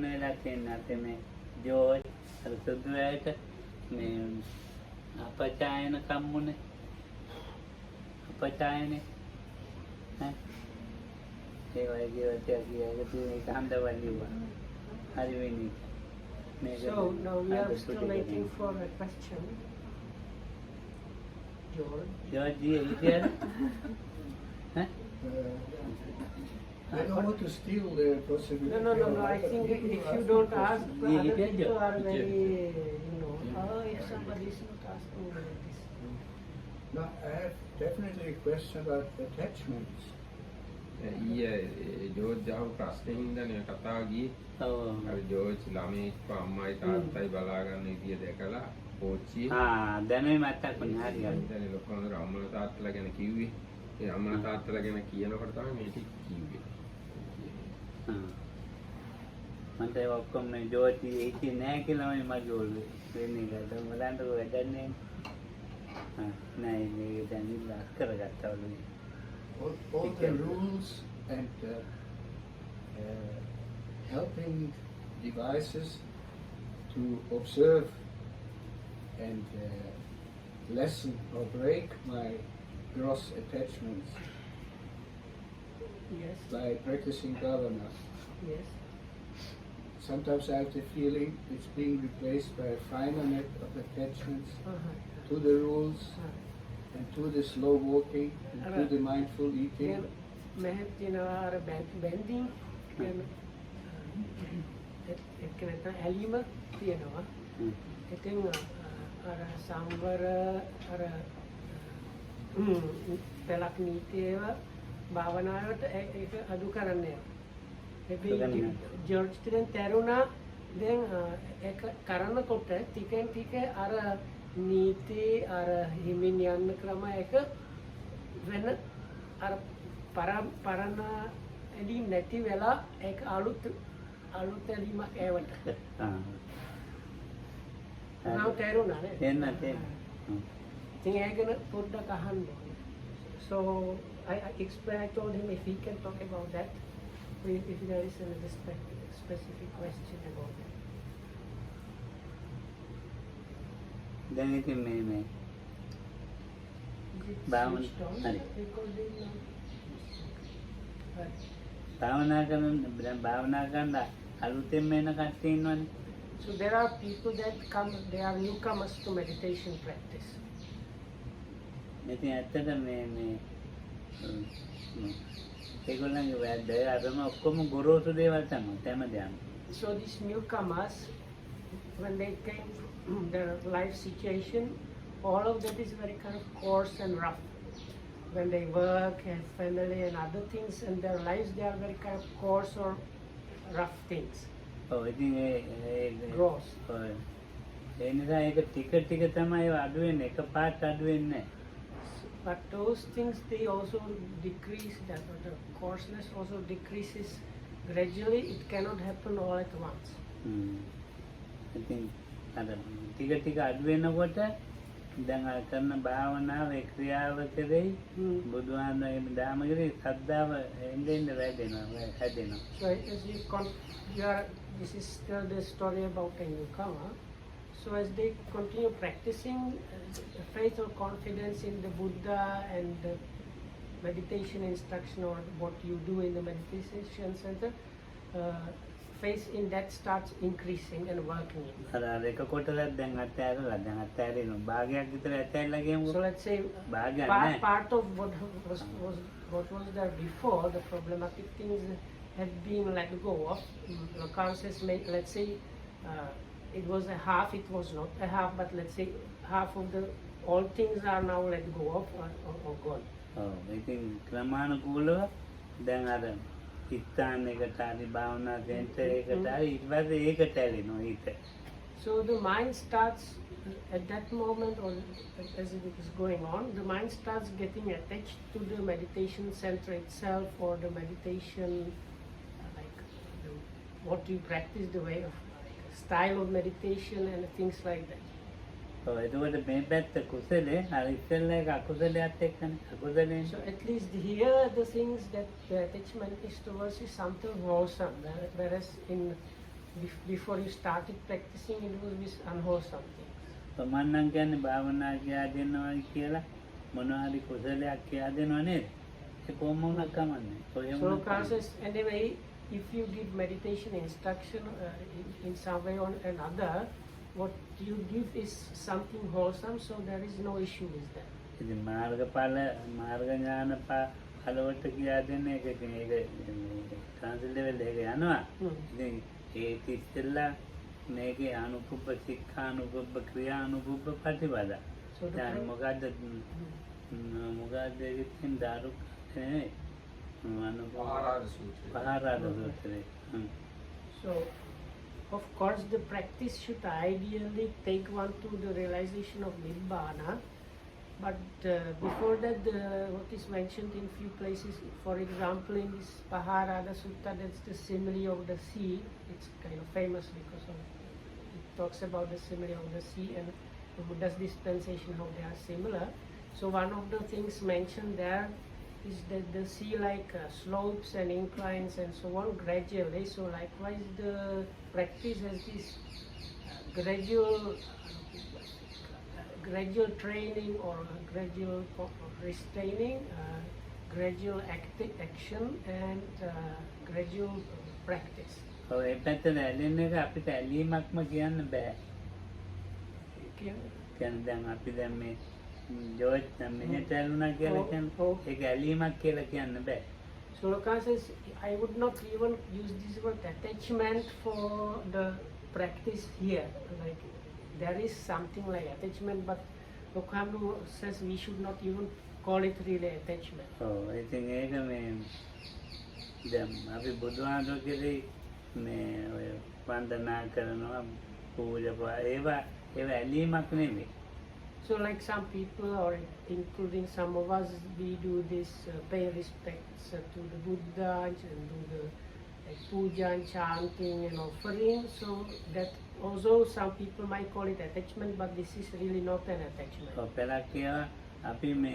වෙලා තියෙන අපේ මේ ජෝර්ජ් අර සුදුරයට මේ අපචායන කම්මුනේ අපචායනේ ඈ ඒ වගේ ඒක හඳවල් ලිව්වා හරි වෙන්නේ So now we are still waiting for a question. George is there? Huh? I don't want to steal the possibility. No. I think if you don't ask, other people are very, if somebody is not asking like this. No, I have definitely a question about attachments. George ආව ප්‍රශ්නේ හින්දානේ කතාව ගියේ. අර George ළමෙක්ව අම්මයි තාත්තයි බලාගන්න විදිය දැකලා කෝච්චියේ දැනුයි මතක් වුණා හරි හරි. දැන් ලොකෝනර අම්මලා තාත්තලා ගැන කිව්වේ. ඒ අම්මලා තාත්තලා ගැන කියනකොට තමයි මේ ටික කිව්වේ. මන්ට ඒ ඔක්කොම මේ ජෝර්ජ් ඉති නෑ කියලා මගේ ඔළුවේ වෙන්නේ ගත්තා. මලන්ට වැඩන්නේ නෑ මේ දැන් ඉල්ලා කරගත්තා ඔළුවේ. All the rules and helping devices to observe and lessen or break my gross attachments Yes. by practicing bhavana. Yes. Sometimes I have the feeling it's being replaced by a finer net of attachments to the rules and to the slow walking and to the mindful eating. Mehet තියෙනවා බැන්ඩින් ඒක නැත්නම් ඇලීම තියෙනවා. ඉතින් අර සංවර අර පළක් නීතියව භාවනාවට ඒක අඩු කරන්නේ. හැබැයි ජෝර්ජ් තිරෙන් තරුණා දැන් ඒක කරනකොට ටිකෙන් ටික අර නීති අර හිමින් යන්න ක්‍රම එක වෙන අර පරණ එළීම් නැති වෙලා ඒක අලුත් එළීමක් ඒවට now තේරුණා නේද එන්න ඉතින් ඒක ගැන පොඩ්ඩක් අහන්න so I told him if he can talk about that if there is another specific question about that. දැන් ඉතින් මේ භාවනා කරන අලුතෙන් එන කට්ටිය ඉන්නවනේ. So there are people that come, they are newcomers to meditation practice. ඉතින් ඇත්තට මේ ඒගොල්ලන්ගේ වැඩ අරම ඔක්කොම ගොරෝසු දේවල් තමයි හැමදේම. So these newcomers, when they came their life situation, all of that is very kind of coarse and rough. When they work and family and other things in their lives, they are very kind of coarse or rough things. ඔව් ඉතින් ඒ Gross. ඔය ඒ නිසා ඒක ටික තමයි අඩු වෙන්නේ එක පාට අඩු වෙන්නේ නැහැ. But those things they also decrease, that the coarseness also decreases gradually. It cannot happen all at once. ඉතින් අර ටික අඩු වෙනකොට දැන් අර කරන භාවනාවේ ක්‍රියාව කෙරෙහි බුදුහාමුදුරේ ධාමගිරේ ශ්‍රද්ධාව එන්නේ වැඩෙනවා හැදෙනවා. So as this is still the story about a newcomer. So as they continue practicing faith or confidence in the Buddha and the meditation instruction or what you do in the meditation center, faith in that starts increasing and working. අර එක කොටලක් දැන් අත්හැරලා දැන් අත්හැරිනවා භාගයක් විතර අත්හැරලා ගියමු. So let's say part of what was there before, the problematic things had been let go of. Let's say it was a half, it was not a half, but let's say half of the all things are now let go of or gone. ඉතින් ක්‍රමානුකූලව දැන් අර ඉස්ථාන එකට හරි භාවනා centre එකට හරි ඊට පස්සේ ඒකට ඇලෙනවා ඊට. So the mind starts at that moment, or as it is going on, the mind starts getting attached to the meditation center itself or the meditation, what you practice, the way of style of meditation and things like that. එතකොට මේ පැත්ත කුසලේ අර ඉස්සෙල්ලා එක අකුසලයක් එක්කනේ අකුසලෙන්. So at least here the things that the attachment is towards is something wholesome, whereas in before you started practicing, it was with unwholesome things. මන්නම් කියන්නේ භාවනා කියා දෙනවා කියලා මොනවා හරි කුසලයක් කියා දෙනවා නේද? ඒ කොහොම වුණත් කමන්නේ. කොහේම So classes, anyway, if you give meditation instruction in some way or another, what you give is something wholesome, so there is no issue with that. ඉතින් මාර්ග ඥාන පළවට කියා දෙන එක ඉතින් ඒක ට්‍රාන්ස්ලේට් ලෙවල් එක යනවා. ඉතින් ඒ ඉතිස්සෙල්ලා මේකේ අනුකුප්ප සික්ඛා අනුකුප්ප ක්‍රියා අනුකුප්ප ප්‍රතිපදා. දැන් මොකද්ද ඉතින් දාරු නේ Paharada sutraya. So, of course, the practice should ideally take one to the realization of Nibbana. But before that, what is mentioned in few places, for example, in this Paharada Sutta, that's the simile of the sea. It's kind of famous because it talks about the simile of the sea and the Buddha's dispensation, how they are similar. So one of the things mentioned there is that the sea like slopes and inclines and so on gradually. So likewise, the practice has this gradual training or gradual restraining, gradual action and gradual practice. ඔව් ඒ පැත්තට ඇලෙන එක අපිට ඇලීමක්ම කියන්න බෑ. කියන්නේ දැන් අපි දැන් මේ ජෝර්ජ් දැන් මෙහෙට ඇලුනා කියලා කියන්නේ ඒක ඇලීමක් කියලා කියන්න බෑ. So Loka says, I would not even use this word attachment for the practice here. Like there is something like attachment, but Lokamdu says we should not even call it really attachment. ඔව් ඉතින් ඒක මේ දැන් අපි බුදුහාමුදුරුවෝ කෙරෙහි මේ ඔය වන්දනා කරනවා පූජා ඒවා ඇලීමක් නෙමෙයි. So like some people, or including some of us, we do this pay respects to the Buddha and do the like, puja and chanting and offering. So that also some people might call it attachment, but this is really not an attachment. පෙරක් කියවා අපි මේ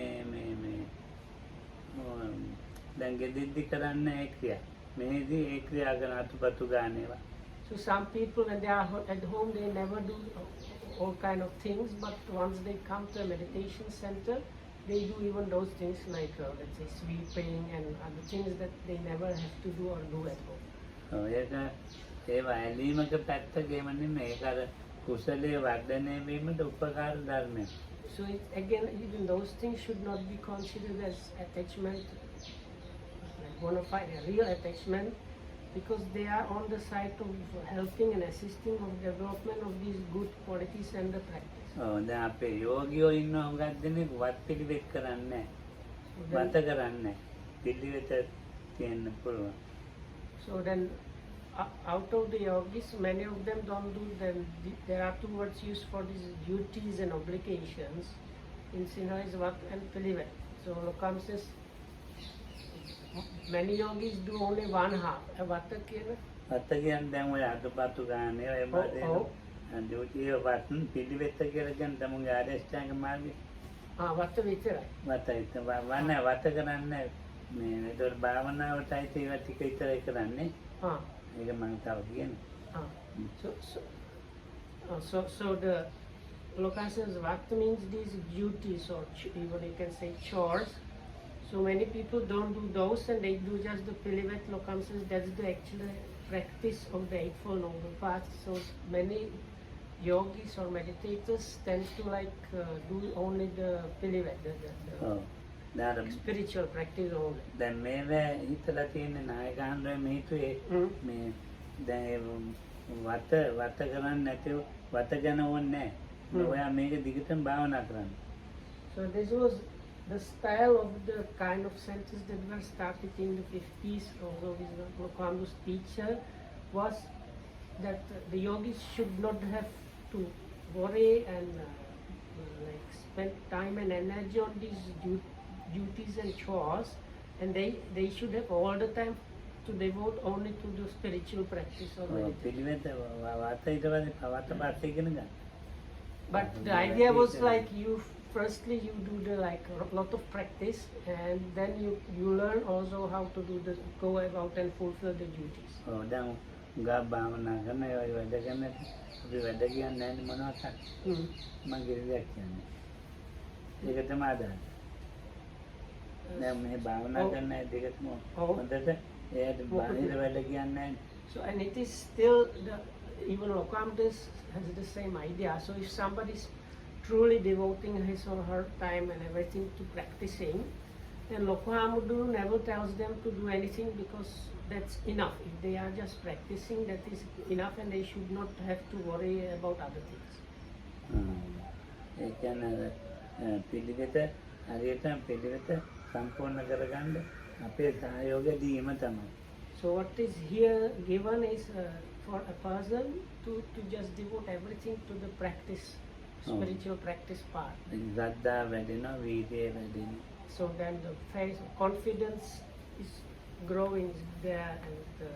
දැන් ගෙදෙද්දි කරන්න ඒ ක්‍රියා. මේදී ඒ ක්‍රියා කරන අතුපතු ගන්නවා. So some people when they are at home, they never do all kind of things, but once they come to a meditation center, they do even those things like let's say sweeping and other things that they never have to do or do at home. ඒක ඒවා ඇලීමක පැත්තකේම නෙමෙයි. ඒක අර කුසලයේ වර්ධනය වීමට උපකාර ධර්මයක්. So again, even those things should not be considered as attachment, like bona fide, a real attachment, because they are on the side of helping and assisting of development of these good qualities and the practice. දැන් අපේ යෝගියෝ ඉන්න හුඟක් දෙනෙක් වත් පිළිවෙත් කරන්නේ නැහැ. වත කරන්නේ නැහැ. පිළිවෙත තියෙන්න පුළුවන්. So then out of the yogis, many of them don't do them. There are two words used for these duties and obligations. In Sinhala is vat and pilivet. So Lokam says many yogis do only one half. Vata kiyana? Vata කියන්නේ දැන් ඔය අතුපතු ගන්න ඒවා එබඳ duty වත් පිළිවෙත කියලා කියන්නේ තමුන්ගේ ආරෂ්ඨාංග මාර්ගය. වත විතරයි. වත වන්න වත කරන්නේ මේ ඒතකොට භාවනාවටයි ඒවා ටික විතරයි කරන්නේ. ඒක මම තව කියන්නේ. So the Loka says Vata means these duties or even you can say chores. So many people don't do those and they do just the Pilivet. Lokam says that's the actual practice of the Eightfold Noble Path. So many yogis or meditators tend to like do only the Pilivet, the spiritual practice only. දැන් මේවා හිතලා තියෙන නායකයන්ගේ මේතුවේ මේ දැන් වත කරන්නේ නැතිව වත ගැන ඕනේ නැහැ. ඔයා මේක දිගටම භාවනා කරන්න. So this was the style of the kind of centers that were started in the 50s, also with Lokamdu's teacher, was that the yogis should not have to worry and like spend time and energy on these duties and chores, and they should have all the time to devote only to the spiritual practice or meditation. But the idea was like firstly you do the like a lot of practice, and then you learn also how to do go about and fulfill the duties. දැන් ගා භාවනා කරන ඒ වගේ වැඩ කරන අපි වැඩ කියන්නේ නැහැ නේ මොනවද මම කිරියක් කියන්නේ ඒක තමයි අදහස දැන් මේ භාවනා කරන අය දෙකම හොඳට එයාට බාහිර වැඩ කියන්නේ නැහැ So, and it is still, even Lokamdas has the same idea. So if somebody is truly devoting his or her time and everything to practicing, then Lokamudu never tells them to do anything because that's enough. If they are just practicing, that is enough and they should not have to worry about other things. ඒ කියන්නේ පිළිවෙත හරියට පිළිවෙත සම්පූර්ණ කරගන්න අපේ සහයෝගය දීම තමයි. So what is here given is for a person to just devote everything to the practice, spiritual practice part. ශ්‍රද්ධා වැඩෙනවා, වීර්යය වැඩෙනවා. So then the phase of confidence is growing there and the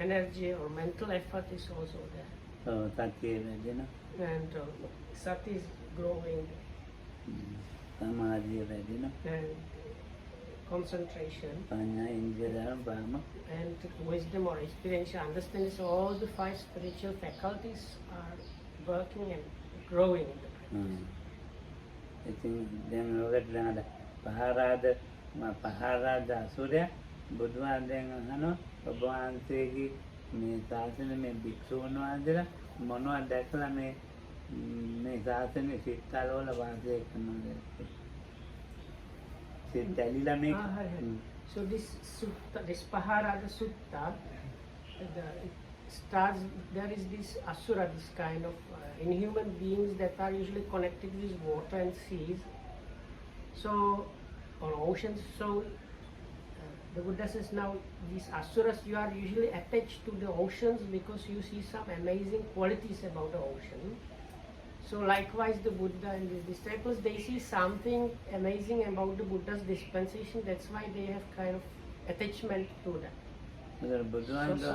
energy or mental effort is also there. සතිය වැඩෙනවා. And sati is growing සමාධිය වැඩෙනවා. and concentration ප්‍රඥා ඉන්ද්‍රියයන් බාම and wisdom or experiential understanding. So all the 5 spiritual faculties are working and growing in the practice. ඉතින් දැන් ඔකට දැන් පහරාද අසුරය බුදුහාමුදුරන් අහනවා ඔබ වහන්සේගේ මේ ශාසනය මේ භික්ෂුන් වහන්සේලා මොනවද දැකලා මේ ශාසනයේ සිත්කලවල වාසය කරනවද? සිත්ැලිලා මේ So this sutta, this Paharada Sutta, it starts, there is this asura, this kind of inhuman beings that are usually connected with water and seas, so, or oceans. So the Buddha says now these asuras, you are usually attached to the oceans because you see some amazing qualities about the ocean. So likewise the Buddha and his disciples, they see something amazing about the Buddha's dispensation. That's why they have kind of attachment to that.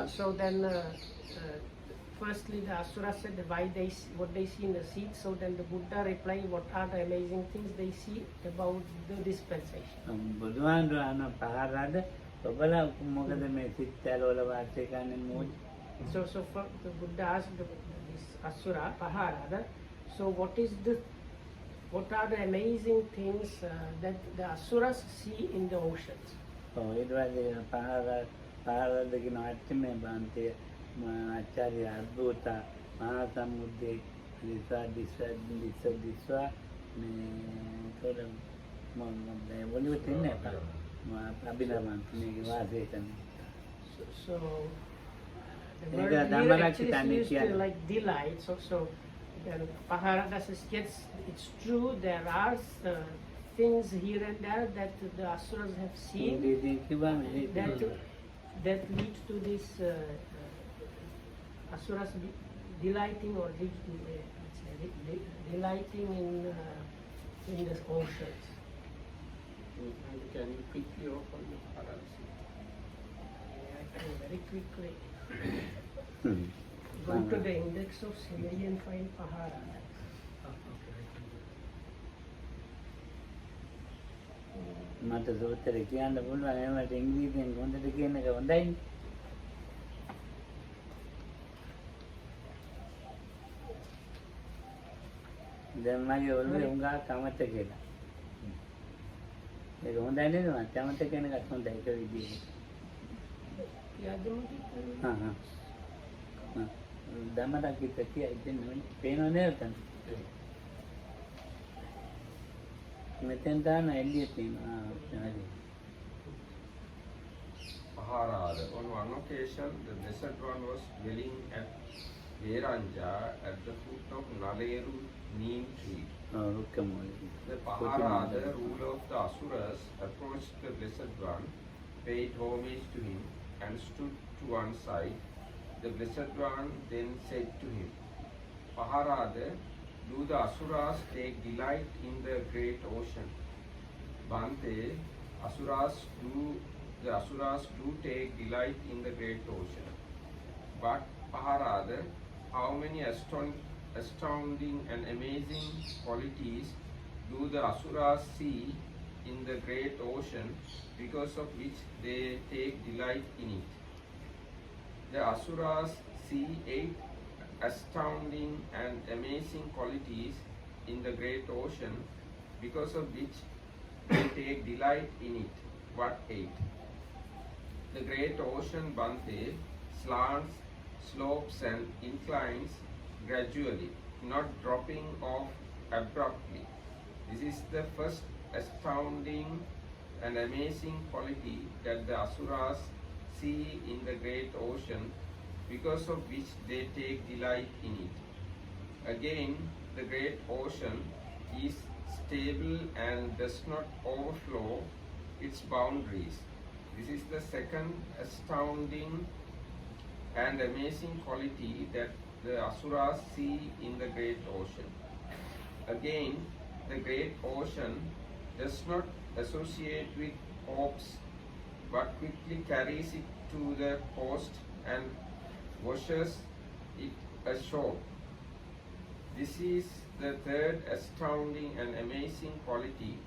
So then firstly the asuras said why what they see in the seed. So then the Buddha replied what are the amazing things they see about the dispensation. බුදුහාමුදුරන් පහරාද ඔබලා මොකද මේ සිත්ැලවල වාසය කරන්නේ මොකද? So for the Buddha asked this asura Paharada, so what are the amazing things that the asuras see in the oceans? ඊට පස්සේ පහරාදගේ නාට්‍යමය බාන්තය ආචාර්ය අද්භූත මහා සමුද්‍රේ දිස්වා මේ තොර මොළු තින්නේ අභිනවන්ත මේක වාසය කරන. So the Nega word here Dhammarakshita actually is used to Nitya. like delight. So then Paharada says yes, it's true. There are things here and there that the asuras have seen that lead to this asuras delighting or delighting in the oceans. Can you quickly open the Paharada? I can very quickly go to the index of simile and find Paharada. මට සූත්‍රය කියන්න පුළුවන් ඒවට ඉංග්‍රීසියෙන් හොඳට කියන එක හොඳයි. දැන් මගේ ඔළුවේ උඟා කමත කියලා. ඒක හොඳයි නේද මම කමත කියන එකත් හොඳයි ඒක විදිහට. දමඩක් කිය ඉතින් පේනව නේද තන? මෙතෙන් දාන එළිය තියෙනවා. Paharada. On one occasion, the Blessed One was dwelling at Veranja at the foot of Naleru neem tree. The Paharada, ruler of the Asuras, approached the Blessed One, paid homage to him, and stood to one side. The Blessed One then said to him, Paharada, do the Asuras take delight in the great ocean? Bhante, the Asuras do take delight in the great ocean. But Paharada, how many astounding and amazing qualities do the Asuras see in the great ocean, because of which they take delight in it? The Asuras see 8 astounding and amazing qualities in the great ocean, because of which they take delight in it. What 8? The great ocean, Bhante, slants, slopes and inclines gradually, not dropping off abruptly. This is the first astounding and amazing quality that the Asuras see in the great ocean, because of which they take delight in it. Again, the great ocean is stable and does not overflow its boundaries. This is the second astounding and amazing quality that the Asuras see in the great ocean. Again, the great ocean does not associate with hopes, but quickly carries it to the coast and washes it ashore. This is the third astounding and amazing quality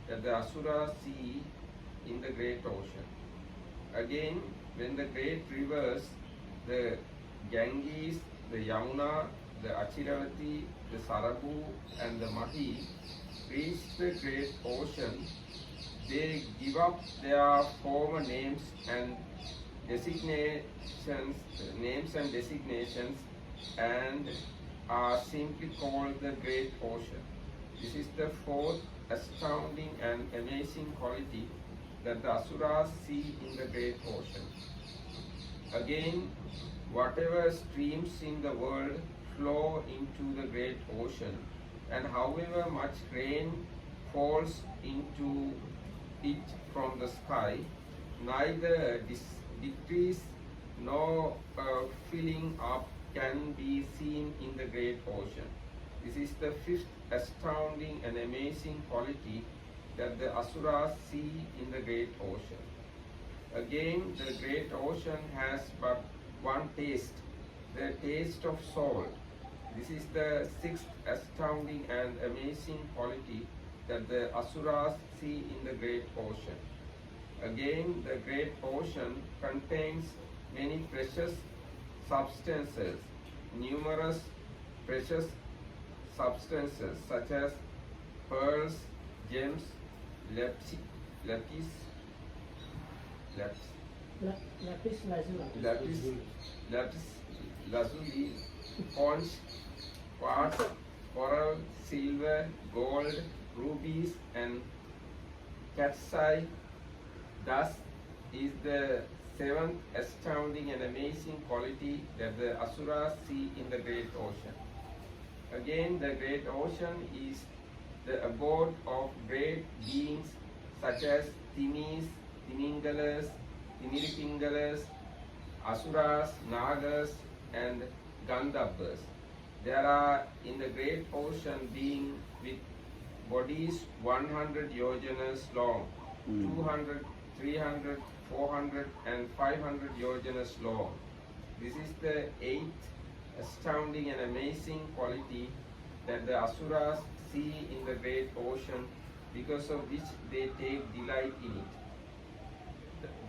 that the Asuras see in the great ocean. Again, when the great rivers, the Ganges, the Yamuna, the Achiravati, the Sarabu and the Mahi, reach the great ocean, they give up their former names and designations, and are simply called the great ocean. This is the fourth astounding and amazing quality that the Asuras see in the great ocean. Again, whatever streams in the world flow into the great ocean, and however much rain falls into it from the sky, neither decrease nor filling up can be seen in the great ocean. This is the fifth astounding and amazing quality that the Asuras see in the great ocean. Again, the great ocean has but one taste, the taste of salt. This is the sixth astounding and amazing quality that the Asuras see in the great ocean. Again, the great ocean contains many precious substances, numerous precious substances such as pearls, gems, lapis lazuli, conch, quartz, coral, silver, gold, rubies and cat's eye. Thus is the seventh astounding and amazing quality that the Asuras see in the great ocean. Again, the great ocean is the abode of great beings such as Timis, Timingalas, Timiripingalas, Asuras, Nagas and Gandharvas. There are in the great ocean beings with bodies 100 yojanas long, 200, 300, 400 and 500 yojanas long. This is the eighth astounding and amazing quality that the Asuras see in the great ocean, because of which they take delight in it.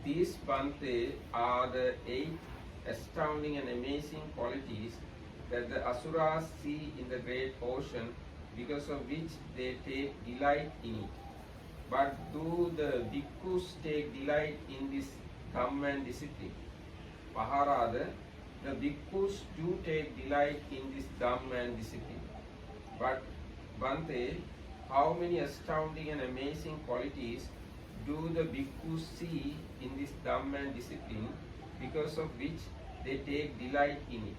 These Bhante are the 8 astounding and amazing qualities that the Asuras see in the great ocean, because of which they take delight in it. But do the bhikkhus take delight in this Dhamma and discipline? Paharada, the bhikkhus do take delight in this Dhamma and discipline. But Bhante, how many astounding and amazing qualities do the bhikkhus see in this Dhamma and discipline, because of which they take delight in it?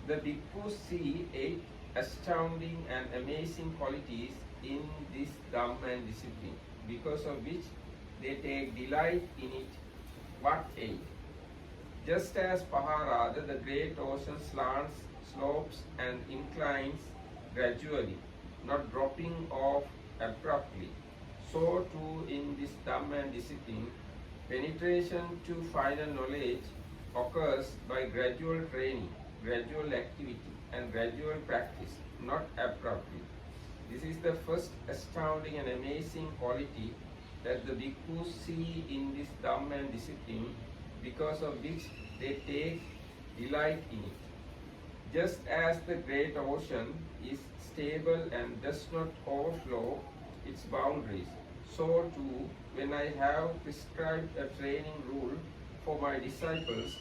The bhikkhus see 8 astounding and amazing qualities in this Dhamma and discipline, because of which they take delight in it. What 8? Just as Paharada, the great ocean slants, slopes and inclines gradually, not dropping off abruptly, so too in this Dhamma and discipline, penetration to final knowledge occurs by gradual training, gradual activity and gradual practice, not abruptly. This is the first astounding and amazing quality that the bhikkhus see in this Dhamma and discipline, because of which they take delight in it. Just as the great ocean is stable and does not overflow its boundaries, so too, when I have prescribed a training rule for my disciples,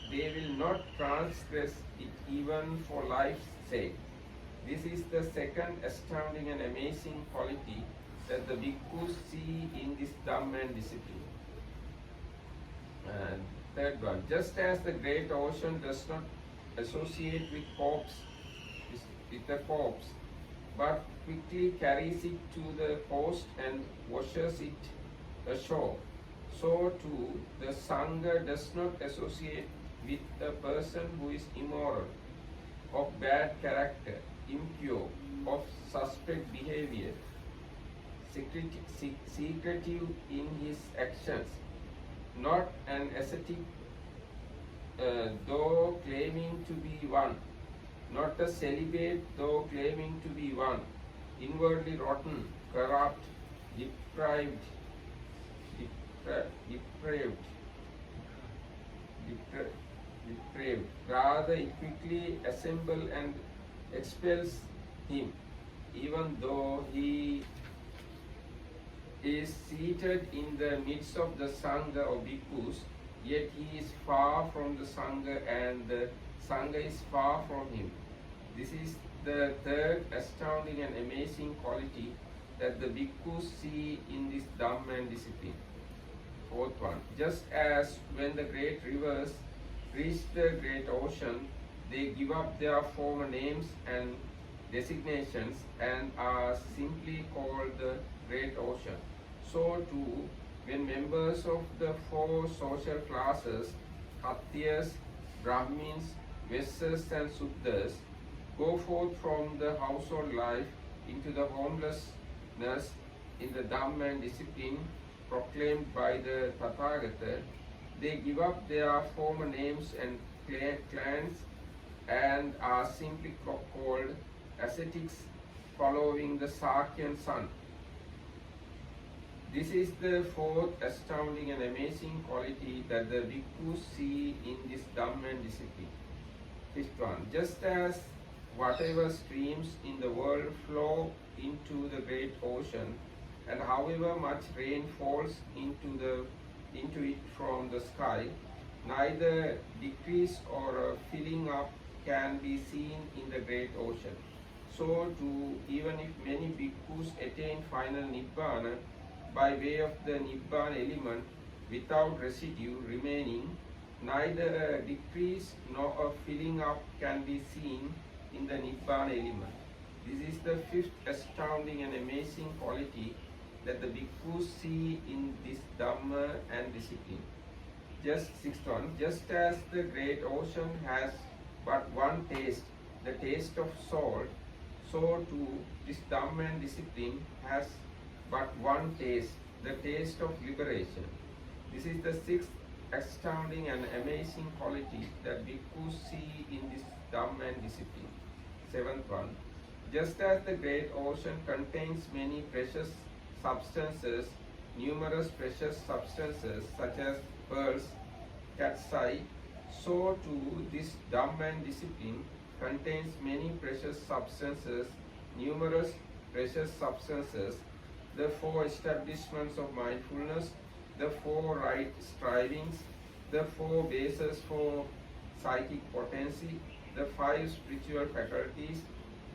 they will not transgress it even for life's sake. This is the second astounding and amazing quality that the bhikkhus see in this Dhamma and discipline. And third one, just as the great ocean does not associate with the corpse, but quickly carries it to the coast and washes it ashore, so too the Sangha does not associate with a person who is immoral, of bad character, impure, of suspect behavior, secretive in his actions, not an ascetic, though claiming to be one, not a celibate, though claiming to be one, inwardly rotten, corrupt, depraved, rather it quickly assembles and expels him, even though he is seated in the midst of the Sangha or bhikkhus, yet he is far from the Sangha and the Sangha is far from him. This is the third astounding and amazing quality that the bhikkhus see in this Dhamma and discipline. Fourth one, just as when the great rivers reach the great ocean, they give up their former names and designations and are simply called the great ocean. So too, when members of the four social classes, Khatyas, Brahmins, Vaishyas and Sudras, go forth from the household life into the homelessness in the Dhamma and discipline proclaimed by the Tathagata, they give up their former names and clans and are simply called ascetics following the Sakyan sun. This is the fourth astounding and amazing quality that the bhikkhus see in this Dhamma and discipline. Fifth one, just as whatever streams in the world flow into the great ocean, and however much rain falls into it from the sky, neither decrease or filling up can be seen in the great ocean. So too, even if many bhikkhus attain final Nibbana by way of the Nibbana element without residue remaining, neither a decrease nor a filling up can be seen in the Nibbana element. This is the fifth astounding and amazing quality that the bhikkhus see in this Dhamma and discipline. Sixth one, just as the great ocean has but one taste, the taste of salt, so too this Dhamma and discipline has but one taste, the taste of liberation. This is the sixth astounding and amazing quality that bhikkhus see in this Dhamma and discipline. Seventh one, just as the great ocean contains many precious substances, numerous precious substances such as pearls, cat's eye, so too this Dhamma and discipline contains many precious substances, numerous precious substances, the four establishments of mindfulness, the four right strivings, the four bases for psychic potency, the five spiritual faculties,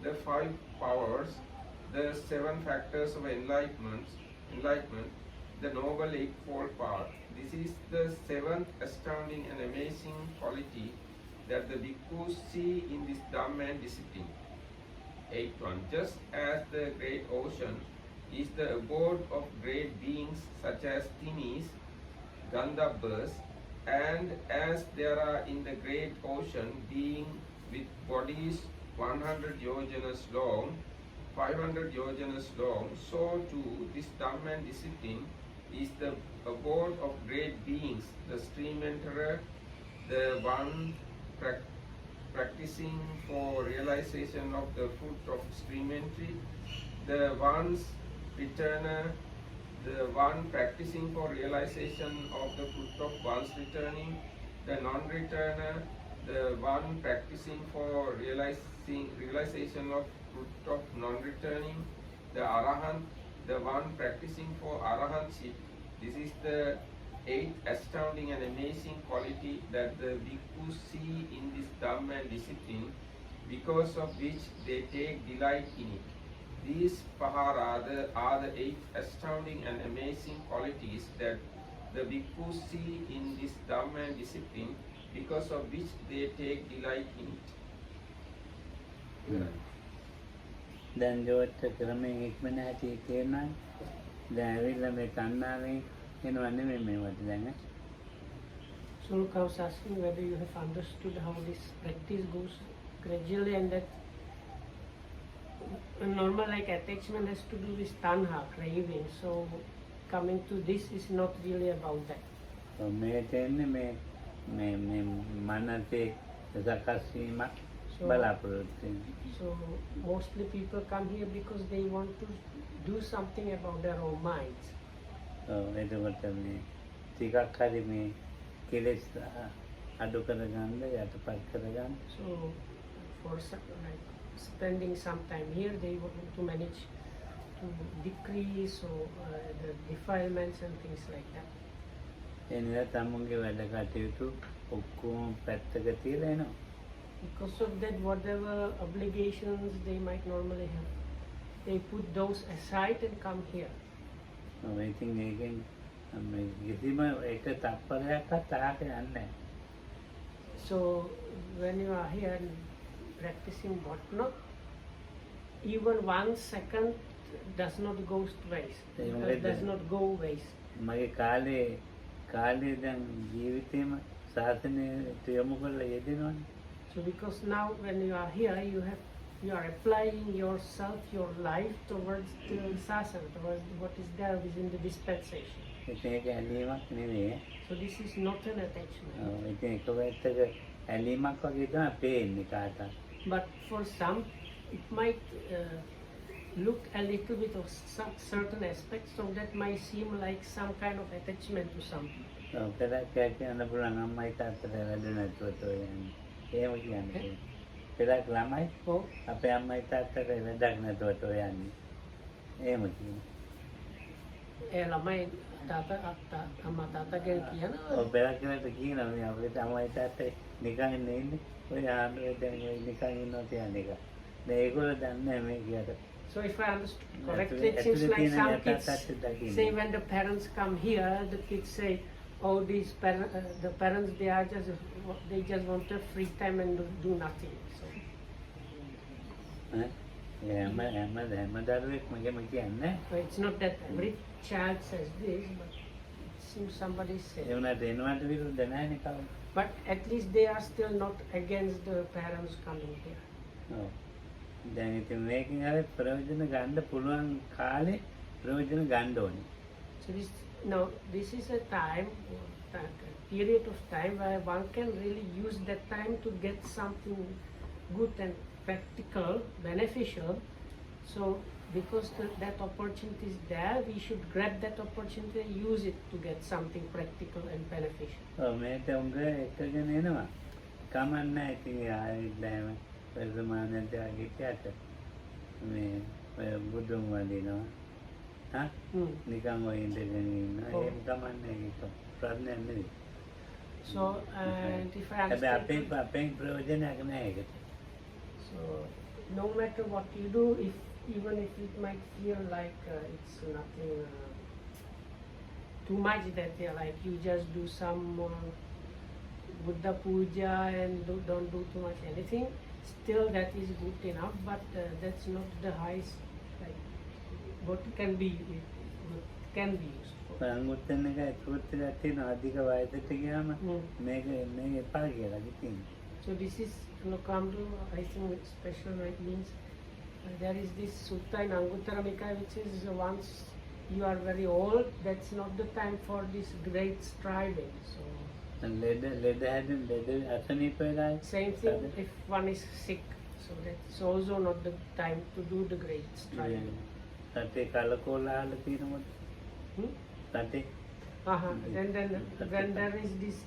the five powers, the seven factors of enlightenment, the noble eightfold path. This is the seventh astounding and amazing quality that the bhikkhus see in this Dhamma and discipline. Eighth one, just as the great ocean is the abode of great beings such as Timis, Gandhabas, and as there are in the great ocean beings with bodies 100 yojanas long, 500 yojanas long, so too this Dhamma and discipline is the abode of great beings, the stream enterer, the one practicing for realization of the fruit of stream entry, the one's returner, the one practicing for realization of the fruit of one's returning, the non-returner, the one practicing for realization of truth of non-returning, the arahant, the one practicing for arahantship. This is the eighth astounding and amazing quality that the bhikkhus see in this Dhamma and discipline, because of which they take delight in it. These Paharada are the eight astounding and amazing qualities that the bhikkhus see in this Dhamma and discipline, because of which they take delight in it. දැන් ජෝත් ක්‍රමයෙන් ඉක්මන හැටි තේරෙනවා. දැන් ඇවිල්ලා මේ තණ්හාවෙන් එනවා නෙමෙයි මේවට දැන්. So look, I was asking whether you have understood how this practice goes gradually, and that a normal like attachment has to do with tanha, craving. So coming to this is not really about that. මේ තේන්නේ මේ මනසේ සකස් වීමක් බලාපොරොත්තු වෙනවා. So mostly people come here because they want to do something about their own minds. එතකොට මේ ටිකක් හරි මේ කෙලෙස් අඩු කරගන්න යටපත් කරගන්න. So for like spending some time here, they want to manage to decrease the defilements and things like that. එනිසා තමුන්ගේ වැඩ කටයුතු ඔක්කොම පැත්තක තියලා එනවා. Because of that, whatever obligations they might normally have, they put those aside and come here. ඉතින් ඒකෙන් කිසිම එක තප්පරයක්වත් තාක යන්නේ නැහැ. So when you are here and practicing whatnot, even 1 second does not go waste. Does not go waste. මගේ කාලේ දැන් ජීවිතේම සාසනයට යොමු කරලා යෙදෙනවනේ. So because now when you are here, you are applying yourself, your life towards the sasana, towards what is there within the dispensation. ඒක ඇලීමක් නෙවෙයි. So this is not an attachment. ඉතින් එක පැත්තක ඇලීමක් වගේ තමයි පේන්නේ කාටත්. But for some, it might look a little bit of some certain aspects of that might seem like some kind of attachment to something. පෙරක් කියන්න පුළුවන් අම්මයි තාත්තට වැඩ නැතුව තෝරන්නේ. එහෙම කියන්නේ. පෙරක් ළමයි අපේ අම්මයි තාත්තට වැඩක් නැතුව තෝරන්නේ. එහෙම කියන්නේ. ළමයි තාත්තා අම්මා තාත්තා ගැන කියනවා. ඔව් පෙරක් කියනට කියනවා මේ අපේ අම්මයි තාත්තයි නිකන් ඉන්නේ. ඔය ආන්නේ දැන් නිකන් ඉන්නවා කියන එක. දැන් ඒගොල්ලෝ දන්නේ මේ කියට. So if I understood correctly, it seems like some kids say when the parents come here, the kids say, "Oh, the parents they just want a free time and do nothing." So. So it's not that every child says this, but it seems somebody says. But at least they are still not against the parents coming here. දැන් ඉතින් මේකෙන් අර ප්‍රයෝජන ගන්න පුළුවන් කාලේ ප්‍රයෝජන ගන්න ඕනේ. So this is a period of time where one can really use that time to get something good and practical, beneficial. So because that opportunity is there, we should grab that opportunity and use it to get something practical and beneficial. මේක උංග එකගෙන එනවා. කමන්න ඉතින් ආයෙත් පෙරමානන්ත ආගිතයට මේ බුදුන් වදිනවා. නිකන් ඔය ඉඳගෙන ඉන්නවා. ඒක කමන්නේ ඒක ප්‍රශ්නයක් නෙවෙයි. So and if I understand, අපේ ප්‍රයෝජනයක් නැහැ ඒකට. So no matter what you do, even if it might feel like it's nothing too much, that like you just do some Buddha puja and don't do too much anything, still that is good enough, but that's not the highest, like what can be used for. අංගුත්තර එක සූත්‍රයක් තියෙනවා අධික වයසට ගියාම මේක එපා කියලා කිව්වා. So this is Lokamdu, I think special right means there is this sutta in Anguttara Nikaya which is once you are very old, that's not the time for this great striving. So same thing if one is sick, so that's also not the time to do the great striving. And then when there is this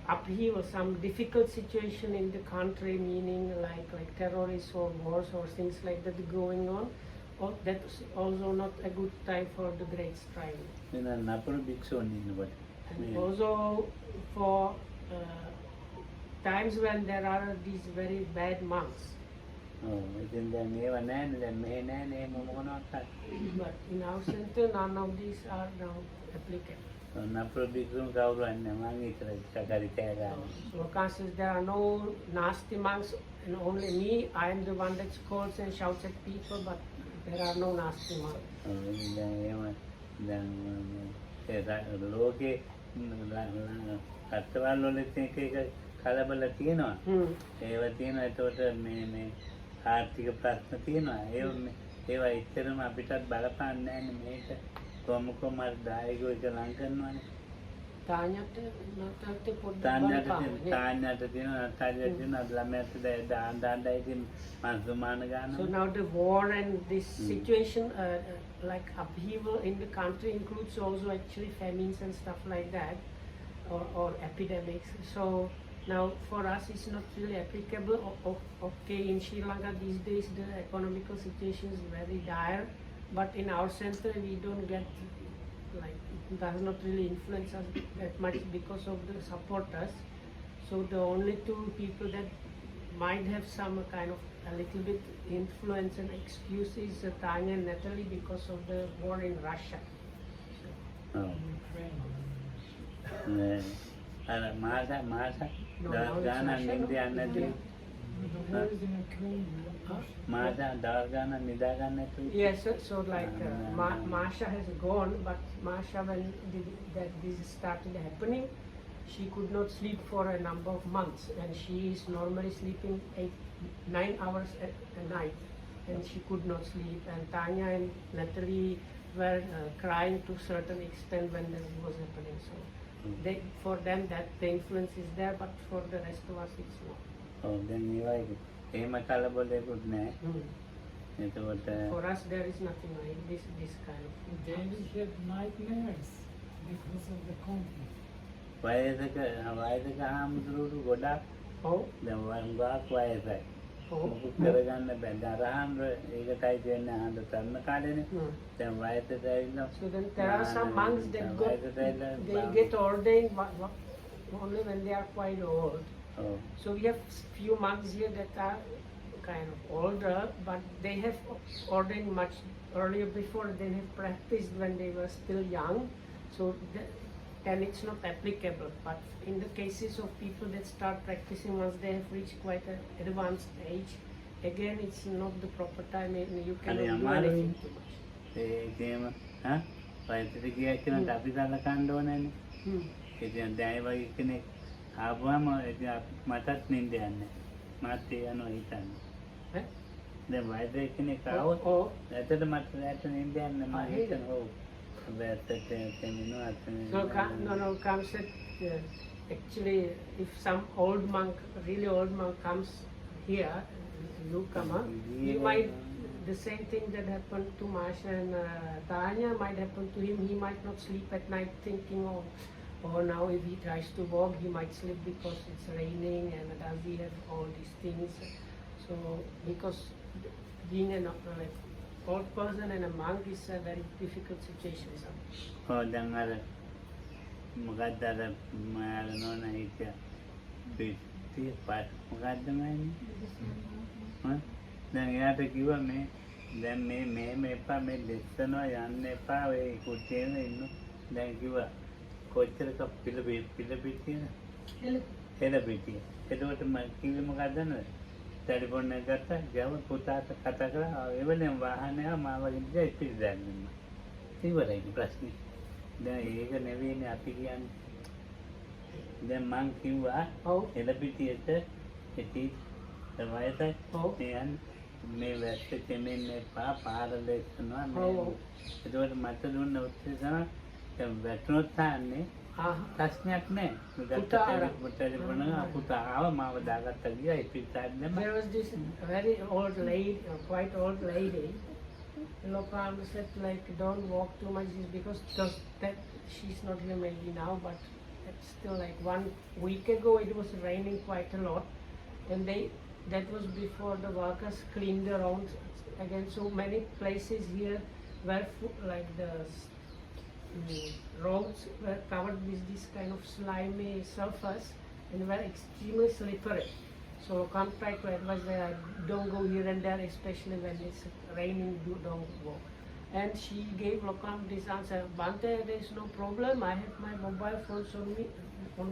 upheaval, some difficult situation in the country, meaning like terrorists or wars or things like that going on, or that's also not a good time for the great striving. And also for times when there are these very bad monks. But in our center, none of these are now applicable. So cases there are no nasty monks, and only me, I am the one that scolds and shouts at people, but there are no nasty monks. කලබල තියෙනවා. ඒව තියෙනවා. එතකොට මේ ආර්ථික ප්‍රශ්න තියෙනවා. ඒවා ඉතරම අපිටත් බලපාන්නේ නැහැ මේක. කොහොම හරි දායකයෝ එක ලං කරනවානේ. තාඤ්ඤට පොඩ්ඩක් තාඤ්ඤට තියෙනවා. තාඤ්ඤට තියෙනවා. ළමයට දාණ්ඩයි තියෙන මාසුමාන ගන්න. So now the war and this situation like upheaval in the country includes also actually famines and stuff like that, or epidemics. So now for us it's not really applicable. Okay, in Sri Lanka these days the economical situation is very dire, but in our center we don't get, like, it does not really influence us that much because of the supporters. So the only two people that might have some kind of a little bit influence and excuse is Tanya and Natalie because of the war in Russia. මාස දවස් ගානක් නිදි යන්නේ නැති. මාස දවස් ගානක් නිදා ගන්න නැති. Yes, so like Masha has gone, but Masha, when this started happening, she could not sleep for a number of months, and she is normally sleeping 8-9 hours a night, and she could not sleep. And Tanya and Natalie were crying to a certain extent when this was happening. So for them that the influence is there, but for the rest of us it's not. For us there is nothing like this kind of thing. They will have nightmares because of the conflict. වයසක හාමුදුරුවෝ ගොඩක් දැන් වංගාක් වයසයි. මොකුත් කරගන්න බෑ. දරහන් ඒකටයි කියන්නේ අහන්න තරන කාලේනේ. දැන් වයසට ඇවිල්ලා. So then there are some monks that they get ordained only when they are quite old. So we have few monks here that are kind of older, but they have ordained much earlier before. They have practiced when they were still young. So and it's not applicable. But in the cases of people that start practicing once they have reached quite an advanced age, again it's not the proper time, and you cannot do anything too much. ඒකේම වයසට ගියා කියන අපි සලකන්න ඕනනේ. ඉතින් දැන් වගේ කෙනෙක් ආවම මටත් නින්ද යන්නේ. මාත් යනවා හිතන්නේ. දැන් වයසට කෙනෙක් ආවොත් ඇත්තට මට රැට නින්ද යන්නේ මම හිතනවා. So comes that actually if some old monk, really old monk comes here, newcomer, he might, the same thing that happened to Masha and Tanya might happen to him. He might not sleep at night thinking of, oh now if he tries to walk he might slip because it's raining, and does he have all these things. So because being an old person and a monk is a very difficult situation. දැන් අර මොකක්ද අර මාල නෝන හිටියා පිටි පාට මොකක්ද මන්නේ දැන් එයාට කිව්වා මේ දැන් මේ එපා මේ දෙස්සනවා යන්න එපා ඔය කුටියේම ඉන්න දැන් කිව්වා කොච්චරක පිළ පිටියද හෙළ පිටිය එතකොට මම කිව්වේ මොකක්ද දන්නවද ටෙලිෆෝන් එක ගත්තා ගියාම පුතාට කතා කරා එවලෙන් වාහනය මාව ගිහින් ඉතිරි දැන් ඉවරයි ප්‍රශ්නේ දැන් ඒක නෙවෙයිනේ අපි කියන්නේ දැන් මං කිව්වා හෙළ පිටියට ඉති වයසයි මේ වැස්ස කෙමෙන්න එපා පාර දෙන්නවා එතකොට මට දුන්න උත්තරය තමයි දැන් වැටුනොත් තාන්නේ ප්‍රශ්නයක් නැහැ ටෙලිෆෝන් එක පුතා ආව මාව දාගත්තා ගියා ඉතින් තාන්නේ There was this very old lady, quite old lady. Lokam said like don't walk too much because that she's not here maybe now, but it's still like 1 week ago it was raining quite a lot, and that was before the workers cleaned the roads again. So many places here were like the roads were covered with this kind of slimy surface and were extremely slippery. So come try to advise that don't go here and there, especially when it's raining, don't go. And she gave Lokam this answer, Bante, there is no problem, I have my mobile phones on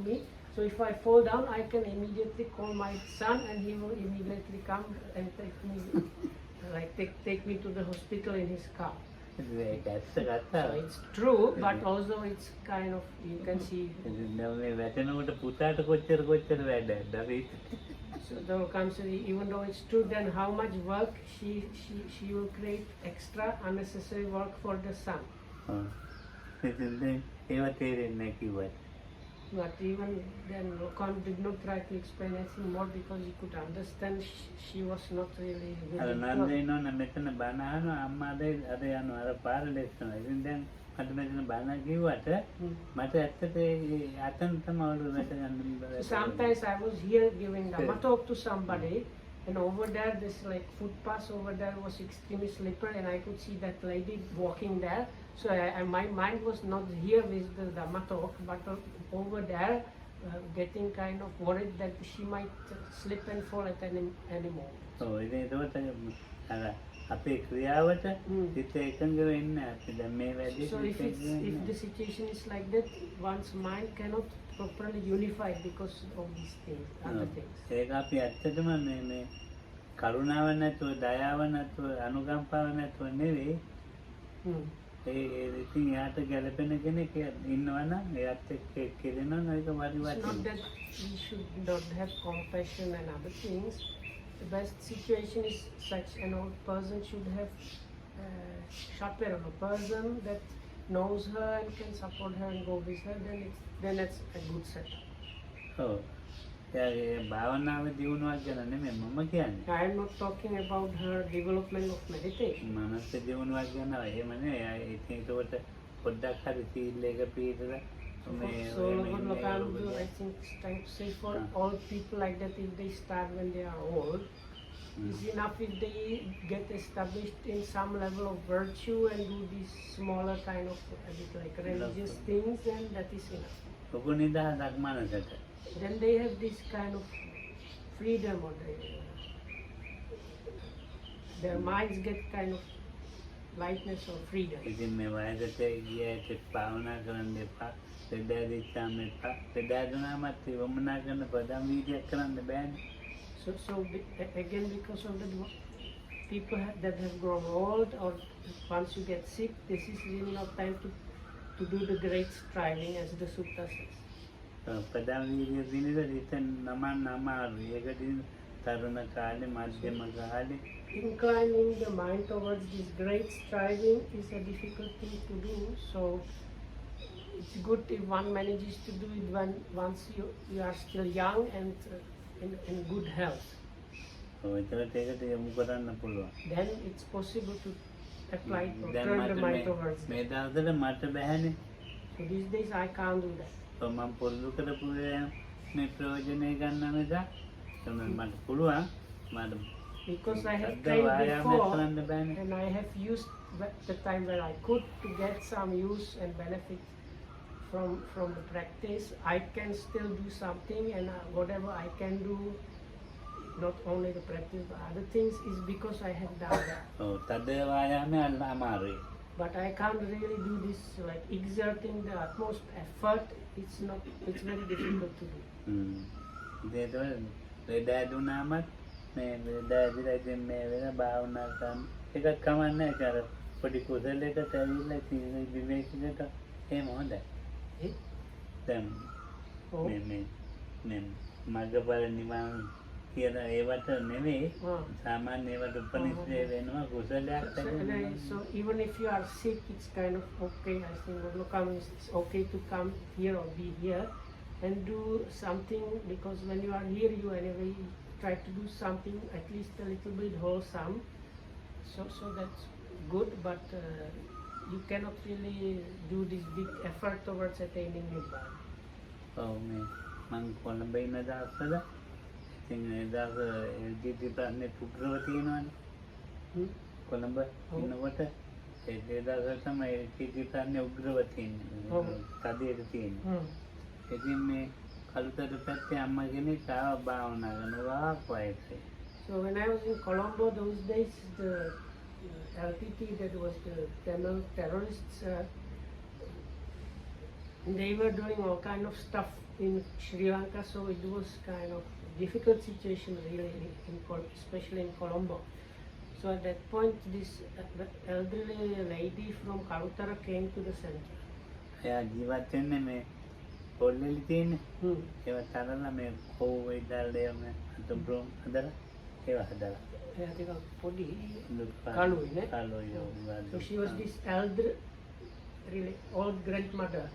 me. So if I fall down, I can immediately call my son and he will immediately come and take me, take me to the hospital in his car. that's a So it's true, but also it's kind of, you can see. So the comes even though it's true, then how much work she will create extra unnecessary work for the son. But even then, Lokam did not try to explain anything more because he could understand she was not really willing to. Sometimes I was here giving Dhamma talk to somebody, and over there, this like footpath over there was extremely slippery, and I could see that lady walking there. So my mind was not here with the Dhamma talk, but over there, getting kind of worried that she might slip and fall at any moment. So අපේ ක්‍රියාවට හිත එකඟ වෙන්න අපි දැන් මේ වැඩේ So if the situation is like that, one's mind cannot properly unify because of these things, other things. ඒක අපි ඇත්තටම මේ කරුණාව නැතුව දයාව නැතුව අනුකම්පාව නැතුව නෙවෙයි. ඉතින් යාට ගැලපෙන කෙනෙක් ඉන්නවනම් එයාත් එක්ක කෙරෙනවා ඒක It's not that we should not have compassion and other things. The best situation is such an old person should have chaperone, a person that knows her and can support her and go with her, then it's a good setup. ඔව්. එයාගේ භාවනාව දියුණුවක් ගැන නෙමෙයි මම කියන්නේ. I am not talking about her development of meditation. මනස දියුණුවක් ගැන එහෙම නෙවෙයි. ඉතින් ඒකට පොඩ්ඩක් හරි සීල් එක පිළිතලා So what Lokam do, I think it's trying to say for all people like that, if they start when they are old, it's enough if they get established in some level of virtue and do these smaller kind of a bit like religious things, then that is enough. Then they have this kind of freedom, or their minds get kind of lightness or freedom. So again, because of the people that have grown old, or once you get sick, this is really not time to do the great striving, as the sutta says. Inclining the mind towards this great striving is a difficult thing to do, so it's good if one manages to do it once you are still young and in good health. Then it's possible to apply it or turn the mind towards it. So these days I can't do that. Because I have trained before and I have used the time where I could to get some use and benefit from the practice. I can still do something, and whatever I can do, not only the practice but other things, is because I have done that. But I can't really do this like exerting the utmost effort. It's very difficult to do. මගපල නිවන් කියන ඒවට නෙවෙයි සාමාන්‍ය ඒවට උපනිෂේ වෙනවා කුසලයක්. So even if you are sick, it's kind of okay. I think it's okay to come here or be here and do something, because when you are here, you anyway try to do something at least a little bit wholesome. So that's good, but you cannot really do this big effort towards attaining Nibbana. ඔව් මේ මං කොළඹ ඉන්න දවස්වල ඉතින් ඒ දවස් LGBT ප්‍රශ්නේ උග්‍රව තියෙනවානේ. කොළඹ ඉන්නකොට ඒ දවස්වල තමයි LGBT ප්‍රශ්නේ උග්‍රව තියෙන්නේ. තදයට තියෙන්නේ. ඉතින් මේ කළුතර පැත්තේ අම්මා කෙනෙක් ආව භාවනා කරනවා වයසේ. So when I was in Colombo those days, the LTT, that was the Tamil terrorists, they were doing all kind of stuff in Sri Lanka, so it was kind of difficult situation really, especially in Colombo. So at that point, this elderly lady from Kalutara came to the center. එයා ජීවත් වෙන්නේ මේ පොල්ලෙලි තියෙන්නේ. ඒවා තරලා මේ කොව් ඉදල්ලේ මේ අතුම්බ්‍රොම් හදලා ඒවා හදලා. I think Podi, Kalu, Kalu. So she was this elder, really old grandmother,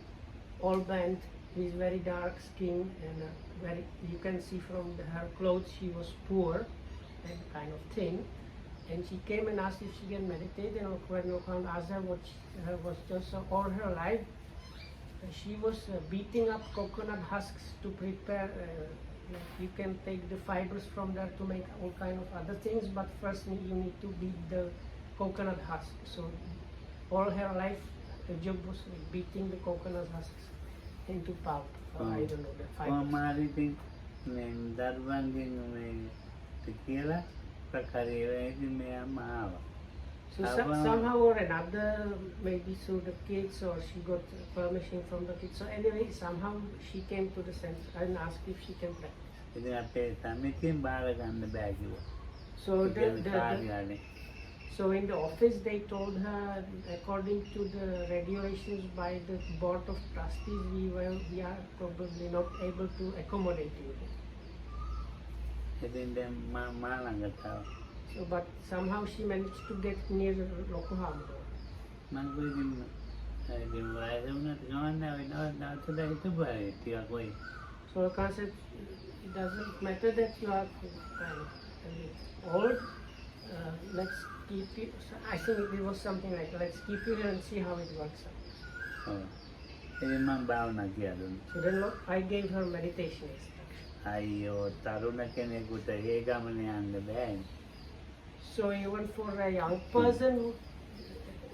all bent, with very dark skin, and very, you can see from her clothes she was poor and kind of thin. And she came and asked if she can meditate, and when Okan asked her what was just all her life, she was beating up coconut husks to prepare. Like you can take the fibers from there to make all kind of other things, but first you need to beat the coconut husk. So all her life, the job was like beating the coconut husks into pulp. I don't know the fibers. මාරිතින් මේ දරුවන්ගෙන් මේ කියලා ප්‍රකාරයෙන් මේ අම්මා ආවා. So somehow or another, maybe through the kids, or she got permission from the kids. So anyway, somehow she came to the center and asked if she can practice. ඉතින් අපේ සමිතියෙන් බාර ගන්න බෑ කිව්වා. So so in the office they told her, according to the regulations by the board of trustees, we are probably not able to accommodate you. ඉතින් දැන් මා ළඟට ආවා. So, but somehow she managed to get near Yokohama. මං ඉතින් වයස වුණත් ගමන්නේ නැවතලා හිටපුවා ටිකක් වෙයි. So Okan said, it doesn't matter that you are kind of a bit old. Let's keep you. So I think it was something like, let's keep you here and see how it works out. ඉතින් මං භාවනා කියලා දුන්නා. So then I gave her meditation instruction. අයියෝ තරුණ කෙනෙකුට ඒ ගමන යන්න බෑනේ. So even for a young person,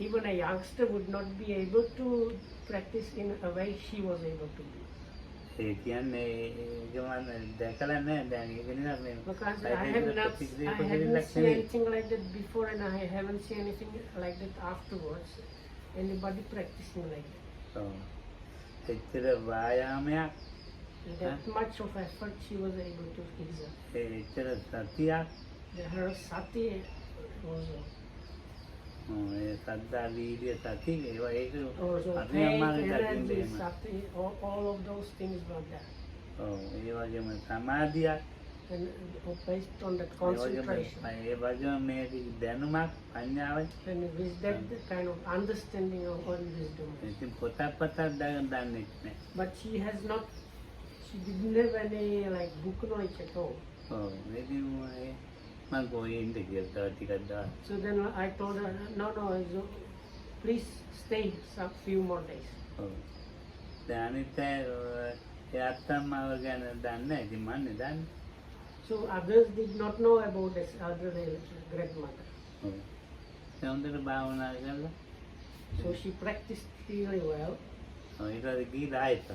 even a youngster would not be able to practice in a way she was able to do. ඒ කියන්නේ ගමන දැකලා නැහැ දැන් ඒක නිසා මේ Because I have not seen anything like that before, and I haven't seen anything like that afterwards. Anybody practicing like that. එච්චර වායාමයක් That much of effort she was able to exert. එච්චර සතියක් Her sati was ඒ සද්දා වීර්ය සති ඒවා ඒක also අපි faith, අම්මාගේ energy, දකින්නේ sati, all of those things were there. ඔව් ඒ වගේම සමාධියක් And based on that concentration. ඒ වගේම මේ දැනුමක් පඤ්ඤාවයි And with that kind of understanding of all wisdom. ඉතින් පොතක් දන්නේ නැහැ. But she didn't have any like book knowledge at all. ඔව් ඉතින් මම ගෝයින්ද කියලා ටිකක් දාන්න. So then I told her, no, please stay some few more days. ඔව් දැන් අනිත් එයාත් අම්මාව ගැන දන්නේ ඉතින් මන්නේ දන්නේ. So others did not know about this other grandmother. ඔව් දැන් හොඳට භාවනා කරලා So she practiced really well. ඔව් ඊට පස්සේ ගිහිල්ලා ආයෙත්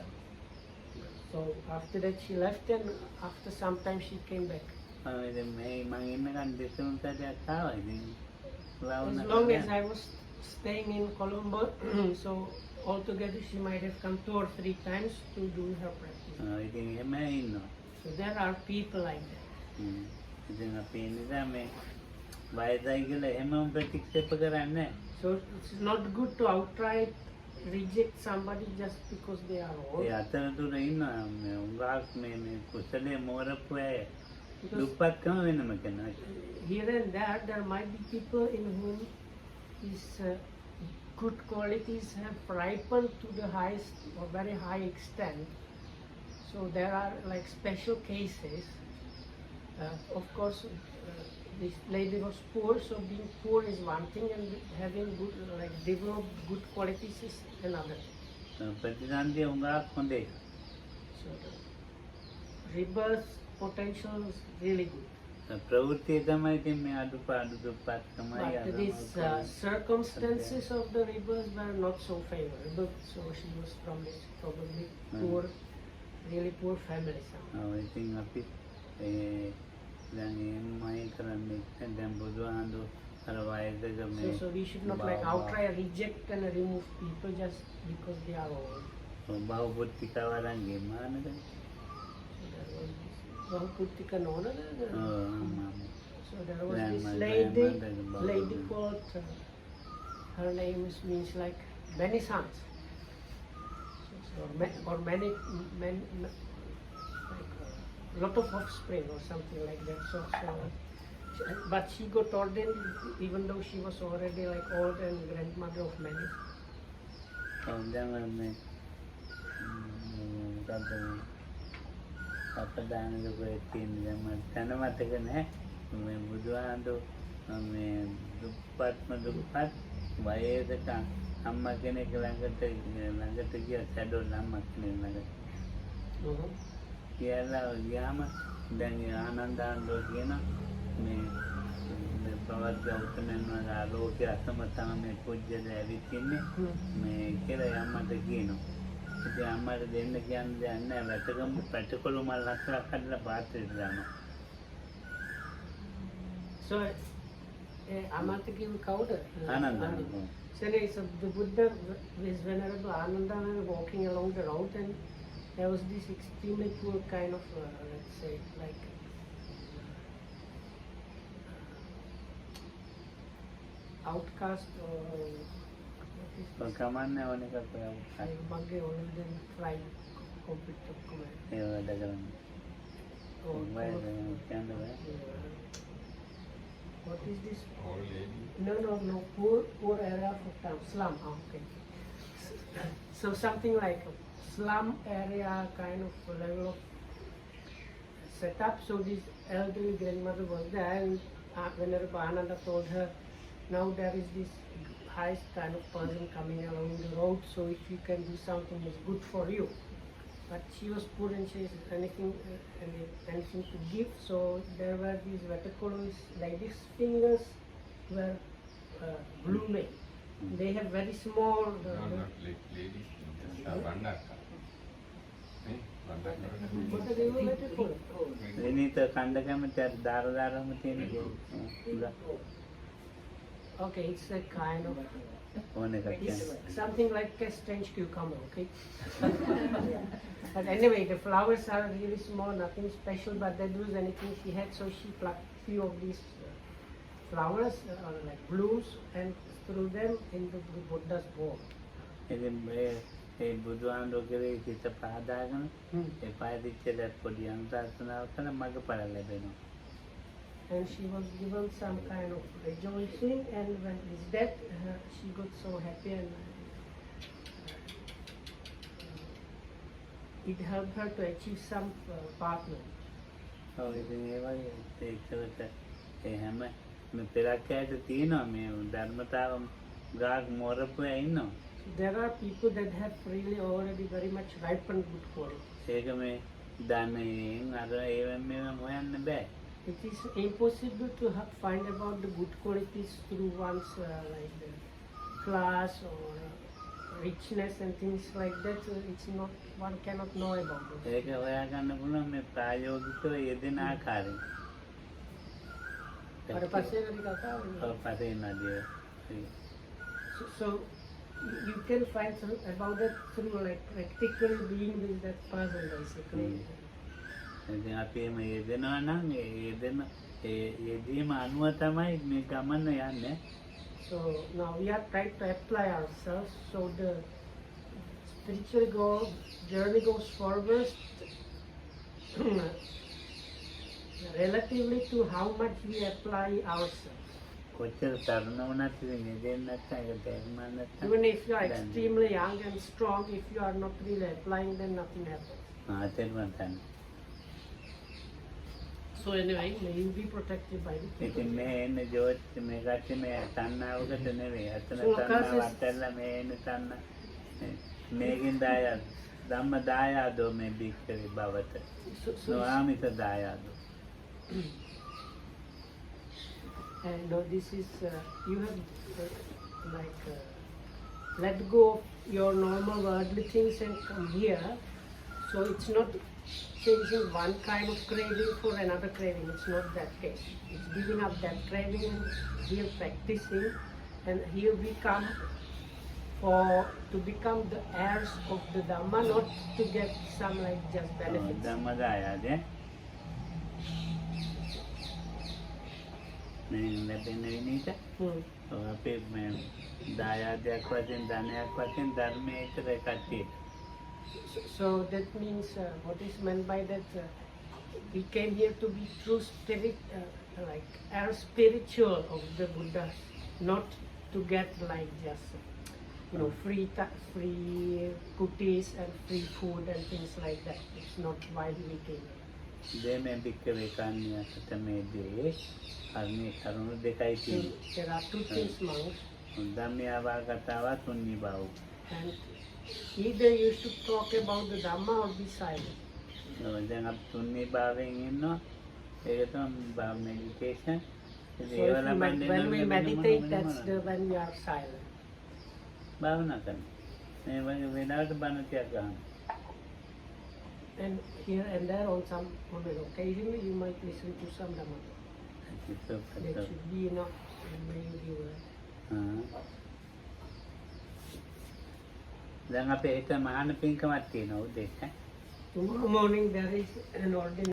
So after that she left, and after some time she came back. ඉතින් මේ මම ඉන්නකන් දෙතුන් සැරයක් ආවා ඉතින් As long as I was staying in Colombo, so altogether she might have come 2 or 3 times to do her practice. ඉතින් එහෙම ඉන්නවා. So there are people like that. ඉතින් අපි නිසා මේ වයසයි කියලා එහෙම ප්‍රතික්ෂේප කරන්නේ නැහැ. So it's not good to outright reject somebody just because they are old. ඒ අතරතුර ඉන්නවා මේ උගාක් මේ කුසලයේ මෝරපු අය Because දුප්පත්කම වෙනම කෙනා. here and there might be people in whom these good qualities have ripened to the highest or very high extent. So there are like special cases. Of course, this lady was poor, so being poor is one thing, and having good, like developed good qualities is another. ප්‍රතිසන්දිය උගාක් හොඳේ. So the rebirth potential is really good. ප්‍රවෘත්තිය තමයි ඉතින් මේ අඩුපාඩු දුප්පත්කමයි But these circumstances of the rebirth were not so favorable. So she was from this probably poor, really poor family. ඉතින් අපි දැන් එහෙමයි කරන්නේ දැන් බුදුහාඳු අර වයසක මේ So we should not like outright reject and remove people just because they are old. බහුපුත්තික වරන්ගේ මානද Bahuputtika Nona. So there was this lady lady called, her name means like many sons. Or many, like lot of offspring or something like that. But she got ordained even though she was already like old and grandmother of many. අපදාන ලෝකයේ තියෙන දැන් මම තන මතක නැහැ මේ බුදුහාඳු මේ දුප්පත්ම දුප්පත් වයසක අම්මා කෙනෙක් ළඟට ගියා සැඩොල් අම්මා කෙනෙක් ළඟට කියලා ගියාම දැන් ආනන්දාන්දෝ කියන මේ පවත් ගෞතමයන් වහන්සේ ආලෝකයේ අසමතම මේ පුජ්‍යද ඇවිත් ඉන්නේ මේ කියලා අම්මට කියනවා. ඉතින් අම්මට දෙන්න කියන්න දෙයක් නැහැ. වැටකම් පැටකොළු මල් ලස්සනක් හදලා පාත්‍රයට දානවා. So Amata gave Kauda. Ananda. So the Buddha is Venerable Ananda walking along the road, and there was this extremely poor kind of, let's say, like outcast or කමන්නේ ඕන එකක් ඔයා මගේ ඔලුවෙන් fly complete ඔක්කොම ඒ වැඩ කරන්නේ What is this? Old lady. No. Poor area of town. Slum. Oh, okay. So something like a slum area kind of level of setup. So this elderly grandmother was there, and Venerable Ananda told her, now there is this highest kind of person coming along the road. So if you can do something, it's good for you. But she was poor and she has anything to give. So there were these verticolous ladies' fingers were blooming. They have very small. No, not ladies. Bandaka. What are they vertical? එනීත කණ්ඩ කැමති අර දාරම තියෙන Okay, it's a kind of. ඕන එකක් It's කියන්නේ something like a strange cucumber, okay? But anyway, the flowers are really small, nothing special, but that was anything she had, so she plucked few of these flowers, like blooms, and threw them into the Buddha's bowl. ඉතින් ඒ බුදුහාඳුර කෙරේ සිත පහදාගෙන ඒ පාදිච්චද පොඩි අන්තර්සනාව කළ මඟඵල ලැබෙනවා. And she was given some kind of rejoicing, and when his death, she got so happy, and it helped her to achieve some partner. ඔව් ඉතින් ඒ වගේ ඒකට ඒ හැම මේ පෙරක්කයට තියෙනවා මේ ධර්මතාව ගාක් මෝරපු අය ඉන්නවා. There are people that have really already very much ripened good qualities. ඒක මේ ධනෙන් අර ඒවෙන් මේවෙන් හොයන්න බෑ. It is impossible to find about the good qualities through one's like the class or richness and things like that. It's not, one cannot know about it. ඒක හොයාගන්න පුළුවන් මේ ප්‍රායෝගිකව යෙදෙන ආකාරයෙන්. Para passeio de cacau. ඔව් පස්සේ නදිය. So you can find some about that through like practically being with that person basically. ඉතින් අපි එහෙම යෙදෙනවා නම් ඒ යෙදෙන ඒ යෙදීම අනුව තමයි මේ ගමන යන්නේ. So now we are trying to apply ourselves, so the spiritual journey goes forward relatively to how much we apply ourselves. කොච්චර තරුණ වුණත් ඉතින් යෙදෙන්නේ නැත්නම් ඒක තේරුම් නැත්නම් Even if you are extremely young and strong, if you are not really applying, then nothing happens. තේරුම් ගන්න. So anyway, may you be protected by the people. ඉතින් මේ එන්නේ ජෝත් මේ ගැටි මේ තණ්හාවකට නෙවෙයි. අතන So, තණ්හාව අතල්ලා මේ එන්නේ තණ්හා මේකින් දායත් ධම්ම දායාදෝ මේ භික්ඛවේ භවත. So නොආමිත දායාදෝ. and no, this is you have let go of your normal worldly things and come here. So it's not changing one kind of craving for another craving. It's not that case. It's giving up that craving and here practicing, and here we come to become the heirs of the Dhamma, not to get some like just benefits. ධම්ම දායාදේ. මේ ලැබෙන විනිත. අපේ මේ දායාදයක් වශයෙන් ධනයක් වශයෙන් ධර්මයේ ඉතර කට්ටිය. So that means what is meant by that? We came here to be true spirit, like our spiritual of the Buddha, not to get like just free cookies and free food and things like that. It's not why we came. දෙමෙ භික්ඛවේ කන්‍යා සතමේ දේ අර්ණේ කරුණු දෙකයි තියෙන්නේ. There are two things, monks. ධම්මයාවා කතාවා තුන්වි බව. And either you should talk about the Dhamma or be silent. දැන් අපි තුන්වි භාවයෙන් ඉන්නවා. ඒක තමයි meditation. So when we meditate, that's when we are silent. භාවනා කරනවා. මේ වෙනාවට බණ ටිකක් ගන්න. And here and there on occasionally you might listen to some Dhamma. That should be enough when you give දැන් අපේ හිත මහාන පින්කමක් තියෙනවා උදේ. Tomorrow morning there is an ordinary